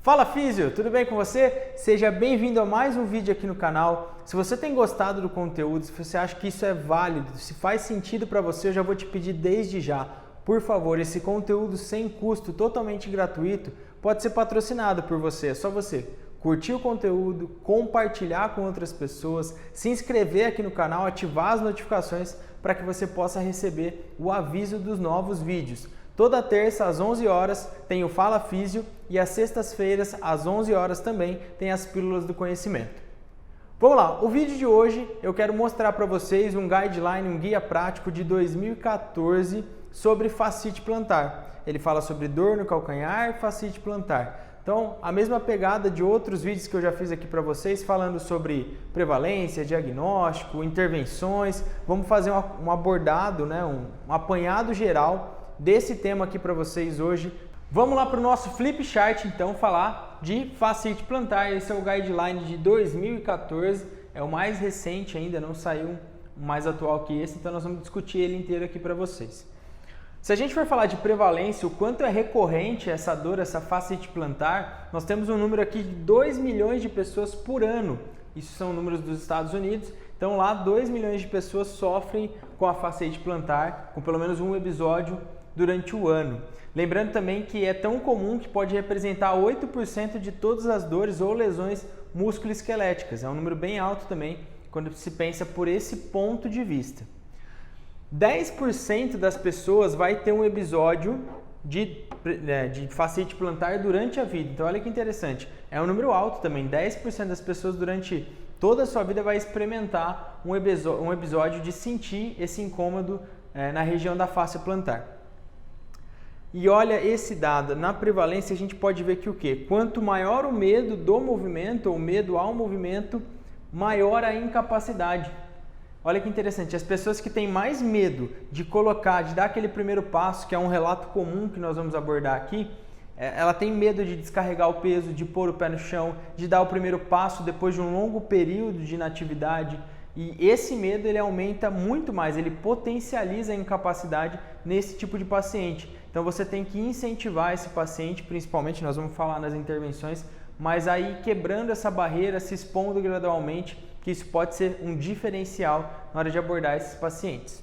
Fala Físio, tudo bem com você? Seja bem-vindo a mais um vídeo aqui no canal. Se você tem gostado do conteúdo, se você acha que isso é válido, se faz sentido para você, eu já vou te pedir desde já, por favor, esse conteúdo sem custo, totalmente gratuito, pode ser patrocinado por você, é só você curtir o conteúdo, compartilhar com outras pessoas, se inscrever aqui no canal, ativar as notificações para que você possa receber o aviso dos novos vídeos. Toda terça às 11 horas tem o Fala Físio e às sextas-feiras às 11 horas também tem as Pílulas do Conhecimento. Vamos lá, o vídeo de hoje eu quero mostrar para vocês um guideline, um guia prático de 2014 sobre fascite plantar. Ele fala sobre dor no calcanhar e fascite plantar. Então, a mesma pegada de outros vídeos que eu já fiz aqui para vocês, falando sobre prevalência, diagnóstico, intervenções. Vamos fazer um abordado, um apanhado geral desse tema aqui para vocês hoje. Vamos lá para o nosso flip chart, então, falar de fascite plantar. Esse é o guideline de 2014, é o mais recente ainda, não saiu um mais atual que esse, então nós vamos discutir ele inteiro aqui para vocês. Se a gente for falar de prevalência, o quanto é recorrente essa dor, essa fascite plantar, nós temos um número aqui de 2 milhões de pessoas por ano. Isso são números dos Estados Unidos. Então lá 2 milhões de pessoas sofrem com a fascite plantar, com pelo menos um episódio durante o ano. Lembrando também que é tão comum que pode representar 8% de todas as dores ou lesões musculoesqueléticas. É um número bem alto também quando se pensa por esse ponto de vista. 10% das pessoas vai ter um episódio de fascite plantar durante a vida. Então olha que interessante, é um número alto também, 10% das pessoas durante toda a sua vida vai experimentar um episódio de sentir esse incômodo na região da face plantar. E olha esse dado, na prevalência a gente pode ver que o quê? Quanto maior o medo do movimento, ou medo ao movimento, maior a incapacidade. Olha que interessante, as pessoas que têm mais medo de dar aquele primeiro passo, que é um relato comum que nós vamos abordar aqui, ela tem medo de descarregar o peso, de pôr o pé no chão, de dar o primeiro passo depois de um longo período de inatividade. E esse medo ele aumenta muito mais, ele potencializa a incapacidade nesse tipo de paciente. Então você tem que incentivar esse paciente, principalmente, nós vamos falar nas intervenções, mas aí quebrando essa barreira, se expondo gradualmente, que isso pode ser um diferencial na hora de abordar esses pacientes.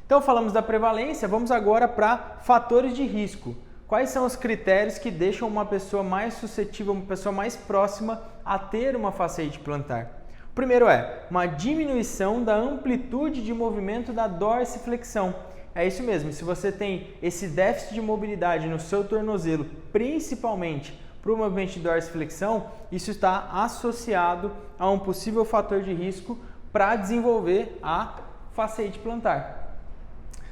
Então falamos da prevalência, vamos agora para fatores de risco. Quais são os critérios que deixam uma pessoa mais suscetível, uma pessoa mais próxima a ter uma fascite plantar? O primeiro é uma diminuição da amplitude de movimento da dorsiflexão. É isso mesmo, se você tem esse déficit de mobilidade no seu tornozelo, principalmente para o movimento de dorsiflexão, isso está associado a um possível fator de risco para desenvolver a fascite plantar.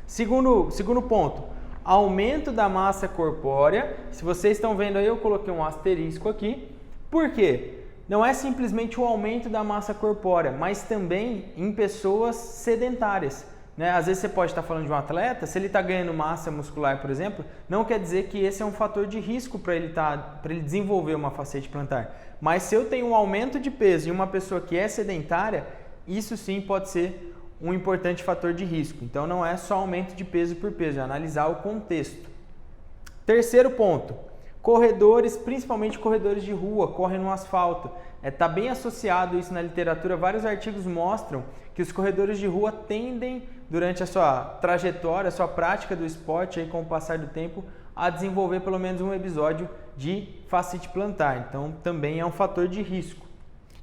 Segundo ponto, aumento da massa corpórea. Se vocês estão vendo aí, eu coloquei um asterisco aqui. Por quê? Não é simplesmente o aumento da massa corpórea, mas também em pessoas sedentárias. Às vezes você pode estar falando de um atleta, se ele está ganhando massa muscular, por exemplo, não quer dizer que esse é um fator de risco para ele desenvolver uma fascite plantar. Mas se eu tenho um aumento de peso em uma pessoa que é sedentária, isso sim pode ser um importante fator de risco. Então não é só aumento de peso por peso, é analisar o contexto. Terceiro ponto, corredores, principalmente corredores de rua, correm no asfalto. Está bem associado isso na literatura, vários artigos mostram que os corredores de rua tendem, durante a sua trajetória, a sua prática do esporte, aí, com o passar do tempo, a desenvolver pelo menos um episódio de fascite plantar. Então, também é um fator de risco.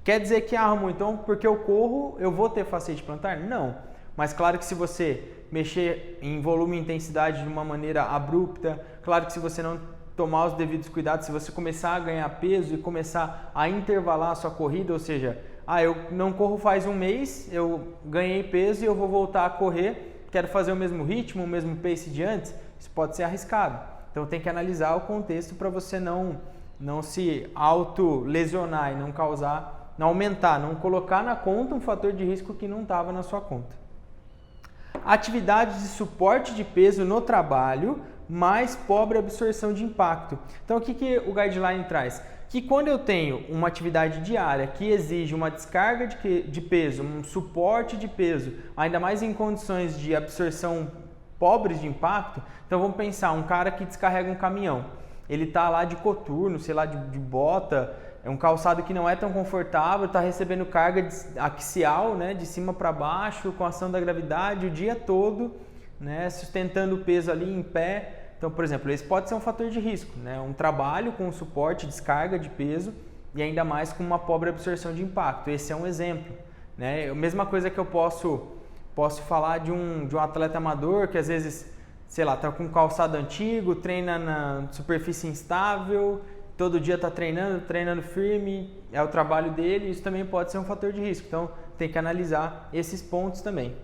Quer dizer que, Ramon, então, porque eu corro, eu vou ter fascite plantar? Não. Mas claro que se você mexer em volume e intensidade de uma maneira abrupta, claro que se você não tomar os devidos cuidados, se você começar a ganhar peso e começar a intervalar a sua corrida, ou seja, eu não corro faz um mês, eu ganhei peso e eu vou voltar a correr, quero fazer o mesmo ritmo, o mesmo pace de antes, isso pode ser arriscado. Então tem que analisar o contexto para você não se auto-lesionar e não aumentar, não colocar na conta um fator de risco que não estava na sua conta. Atividades de suporte de peso no trabalho, mais pobre absorção de impacto. Então o que o guideline traz? Que quando eu tenho uma atividade diária que exige uma descarga de peso, um suporte de peso, ainda mais em condições de absorção pobres de impacto, então vamos pensar um cara que descarrega um caminhão. ele está lá de coturno, sei lá, de bota, é um calçado que não é tão confortável, está recebendo carga axial, né, de cima para baixo, com a ação da gravidade o dia todo, né, sustentando o peso ali em pé. Então, por exemplo, esse pode ser um fator de risco, né, um trabalho com suporte, descarga de peso e ainda mais com uma pobre absorção de impacto. Esse é um exemplo, né? A mesma coisa que eu posso falar de um atleta amador que às vezes, sei lá, está com um calçado antigo, treina na superfície instável, todo dia está treinando firme, é o trabalho dele, isso também pode ser um fator de risco. Então, tem que analisar esses pontos também.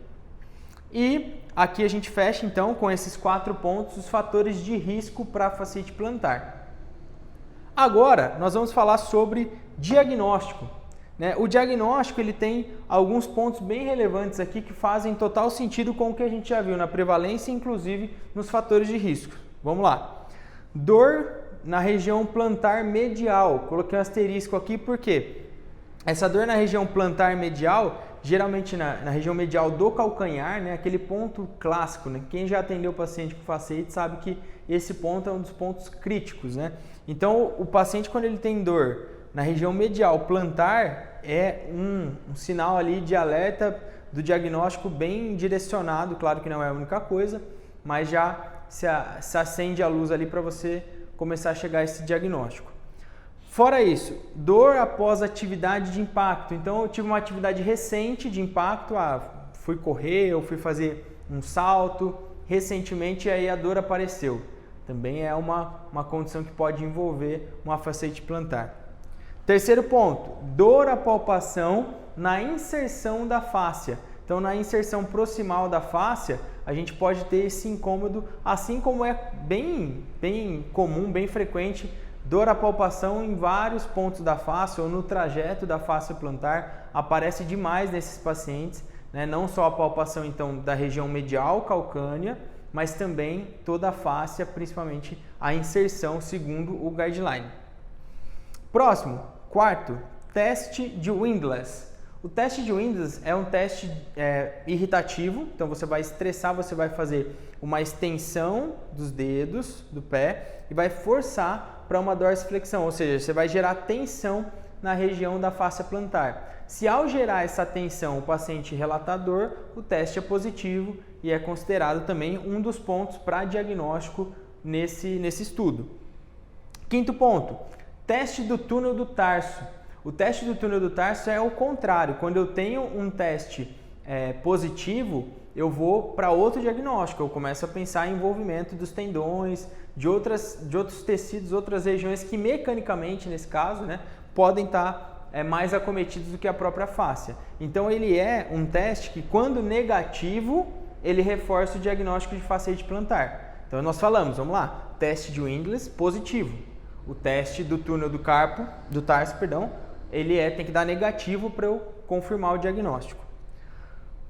E aqui a gente fecha, então, com esses 4 pontos, os fatores de risco para a fasciite plantar. Agora, nós vamos falar sobre diagnóstico, né? O diagnóstico ele tem alguns pontos bem relevantes aqui que fazem total sentido com o que a gente já viu na prevalência, inclusive nos fatores de risco. Vamos lá. Dor na região plantar medial. Coloquei um asterisco aqui porque essa dor na região plantar medial, geralmente na região medial do calcanhar, né, aquele ponto clássico, né? Quem já atendeu o paciente com fasciite sabe que esse ponto é um dos pontos críticos, né? Então, o paciente, quando ele tem dor na região medial plantar, é um sinal ali de alerta do diagnóstico bem direcionado. Claro que não é a única coisa, mas já se acende a luz ali para você começar a chegar a esse diagnóstico. Fora isso, dor após atividade de impacto. Então, eu tive uma atividade recente de impacto, fui correr ou fui fazer um salto recentemente e aí a dor apareceu. Também é uma condição que pode envolver uma fasciite plantar. Terceiro ponto, dor à palpação na inserção da fáscia. Então, na inserção proximal da fáscia, a gente pode ter esse incômodo, assim como é bem comum, bem frequente, dor à palpação em vários pontos da face ou no trajeto da face plantar. Aparece demais nesses pacientes, né? Não só a palpação então da região medial calcânea, mas também toda a face, principalmente a inserção segundo o guideline. Próximo, quarto, teste de Windlass. O teste de Windlass é um teste irritativo, então você vai estressar, você vai fazer uma extensão dos dedos do pé e vai forçar para uma dorsiflexão, ou seja, você vai gerar tensão na região da face plantar. Se ao gerar essa tensão o paciente relatar dor, o teste é positivo e é considerado também um dos pontos para diagnóstico nesse estudo. Quinto ponto, teste do túnel do tarso. O teste do túnel do tarso é o contrário. Quando eu tenho um teste positivo, eu vou para outro diagnóstico. Eu começo a pensar em envolvimento dos tendões, de outros tecidos, outras regiões que mecanicamente, nesse caso, né, podem estar mais acometidos do que a própria fáscia. Então, ele é um teste que, quando negativo, ele reforça o diagnóstico de fasciite plantar. Então, nós falamos, vamos lá, teste de Windlass positivo. O teste do túnel do tarso, ele tem que dar negativo para eu confirmar o diagnóstico.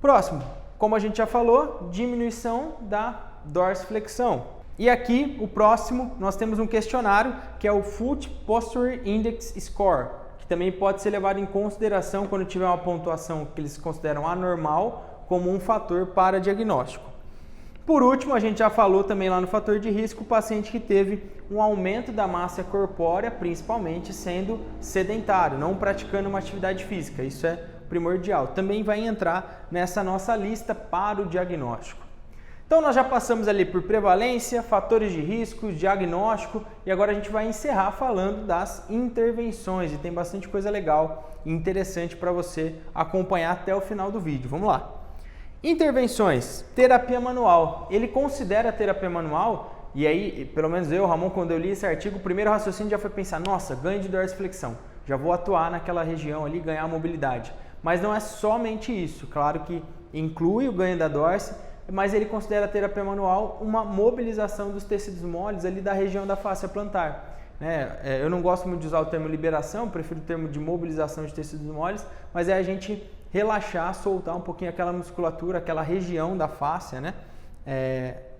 Próximo, como a gente já falou, diminuição da dorsiflexão. E aqui, o próximo, nós temos um questionário que é o Foot Posture Index Score, que também pode ser levado em consideração quando tiver uma pontuação que eles consideram anormal como um fator para diagnóstico. Por último, a gente já falou também lá no fator de risco, o paciente que teve um aumento da massa corpórea, principalmente sendo sedentário, não praticando uma atividade física. Isso é primordial. Também vai entrar nessa nossa lista para o diagnóstico. Então, nós já passamos ali por prevalência, fatores de risco, diagnóstico e agora a gente vai encerrar falando das intervenções e tem bastante coisa legal e interessante para você acompanhar até o final do vídeo. Vamos lá. Intervenções, terapia manual. Ele considera a terapia manual, e aí, pelo menos eu, Ramon, quando eu li esse artigo, o primeiro raciocínio já foi pensar, nossa, ganho de dorsiflexão, já vou atuar naquela região ali, ganhar mobilidade. Mas não é somente isso, claro que inclui o ganho da dorse, mas ele considera a terapia manual uma mobilização dos tecidos moles ali da região da fáscia plantar. Eu não gosto muito de usar o termo liberação, prefiro o termo de mobilização de tecidos moles, mas é a gente relaxar, soltar um pouquinho aquela musculatura, aquela região da fáscia, né?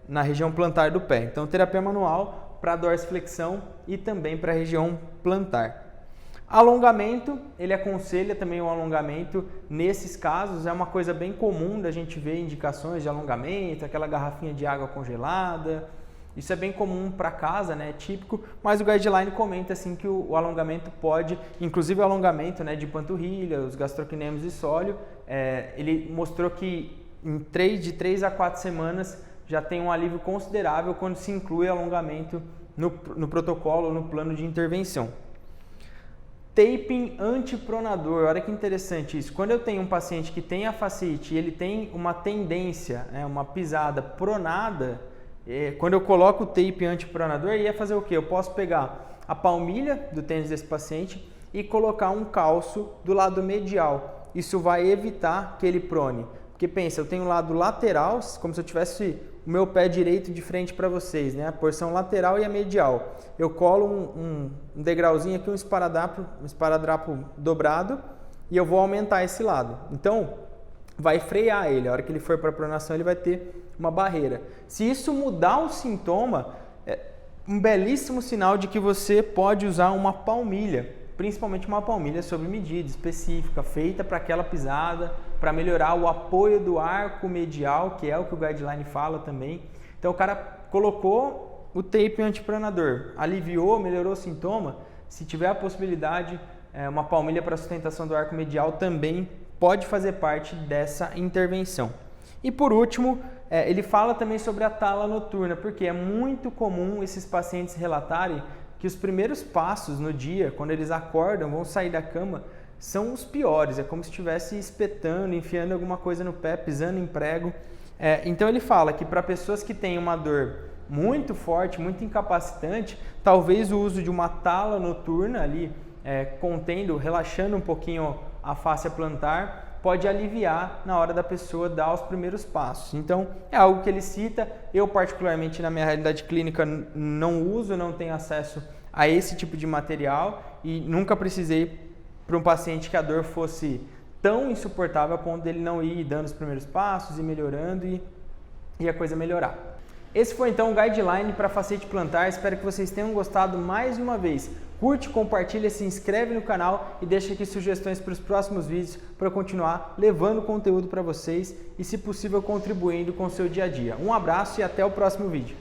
Na região plantar do pé. Então, terapia manual para dorsiflexão e também para a região plantar. Alongamento, ele aconselha também o alongamento nesses casos, é uma coisa bem comum da gente ver indicações de alongamento, aquela garrafinha de água congelada, Isso é bem comum para casa, né? É típico, mas o guideline comenta assim que o alongamento pode, inclusive o alongamento, né, de panturrilha, os gastrocnêmios e sóleo, ele mostrou que de 3 a 4 semanas já tem um alívio considerável quando se inclui alongamento no protocolo, no plano de intervenção. Taping antipronador, olha que interessante isso. Quando eu tenho um paciente que tem a fasciite e ele tem uma tendência, né, uma pisada pronada, quando eu coloco o tape antipronador, ia fazer o quê? Eu posso pegar a palmilha do tênis desse paciente e colocar um calço do lado medial. Isso vai evitar que ele prone. Porque pensa, eu tenho o lado lateral, como se eu tivesse o meu pé direito de frente para vocês, né? A porção lateral e a medial. Eu colo um degrauzinho aqui, um esparadrapo dobrado, e eu vou aumentar esse lado. Então, vai frear ele. A hora que ele for para a pronação, ele vai ter uma barreira. Se isso mudar o sintoma, é um belíssimo sinal de que você pode usar uma palmilha, principalmente uma palmilha sob medida específica, feita para aquela pisada, para melhorar o apoio do arco medial, que é o que o guideline fala também. Então o cara colocou o tape antipronador, aliviou, melhorou o sintoma. Se tiver a possibilidade, uma palmilha para sustentação do arco medial também pode fazer parte dessa intervenção. E por último, ele fala também sobre a tala noturna, porque é muito comum esses pacientes relatarem que os primeiros passos no dia, quando eles acordam, vão sair da cama, são os piores. É como se estivesse espetando, enfiando alguma coisa no pé, pisando em prego. Então ele fala que para pessoas que têm uma dor muito forte, muito incapacitante, talvez o uso de uma tala noturna ali, relaxando um pouquinho a fáscia plantar, pode aliviar na hora da pessoa dar os primeiros passos. Então, é algo que ele cita. Eu, particularmente, na minha realidade clínica, não uso, não tenho acesso a esse tipo de material e nunca precisei para um paciente que a dor fosse tão insuportável a ponto dele não ir dando os primeiros passos e melhorando e a coisa melhorar. Esse foi então o guideline para fasciite plantar. Espero que vocês tenham gostado mais uma vez. Curte, compartilha, se inscreve no canal e deixa aqui sugestões para os próximos vídeos para eu continuar levando conteúdo para vocês e, se possível, contribuindo com o seu dia a dia. Um abraço e até o próximo vídeo.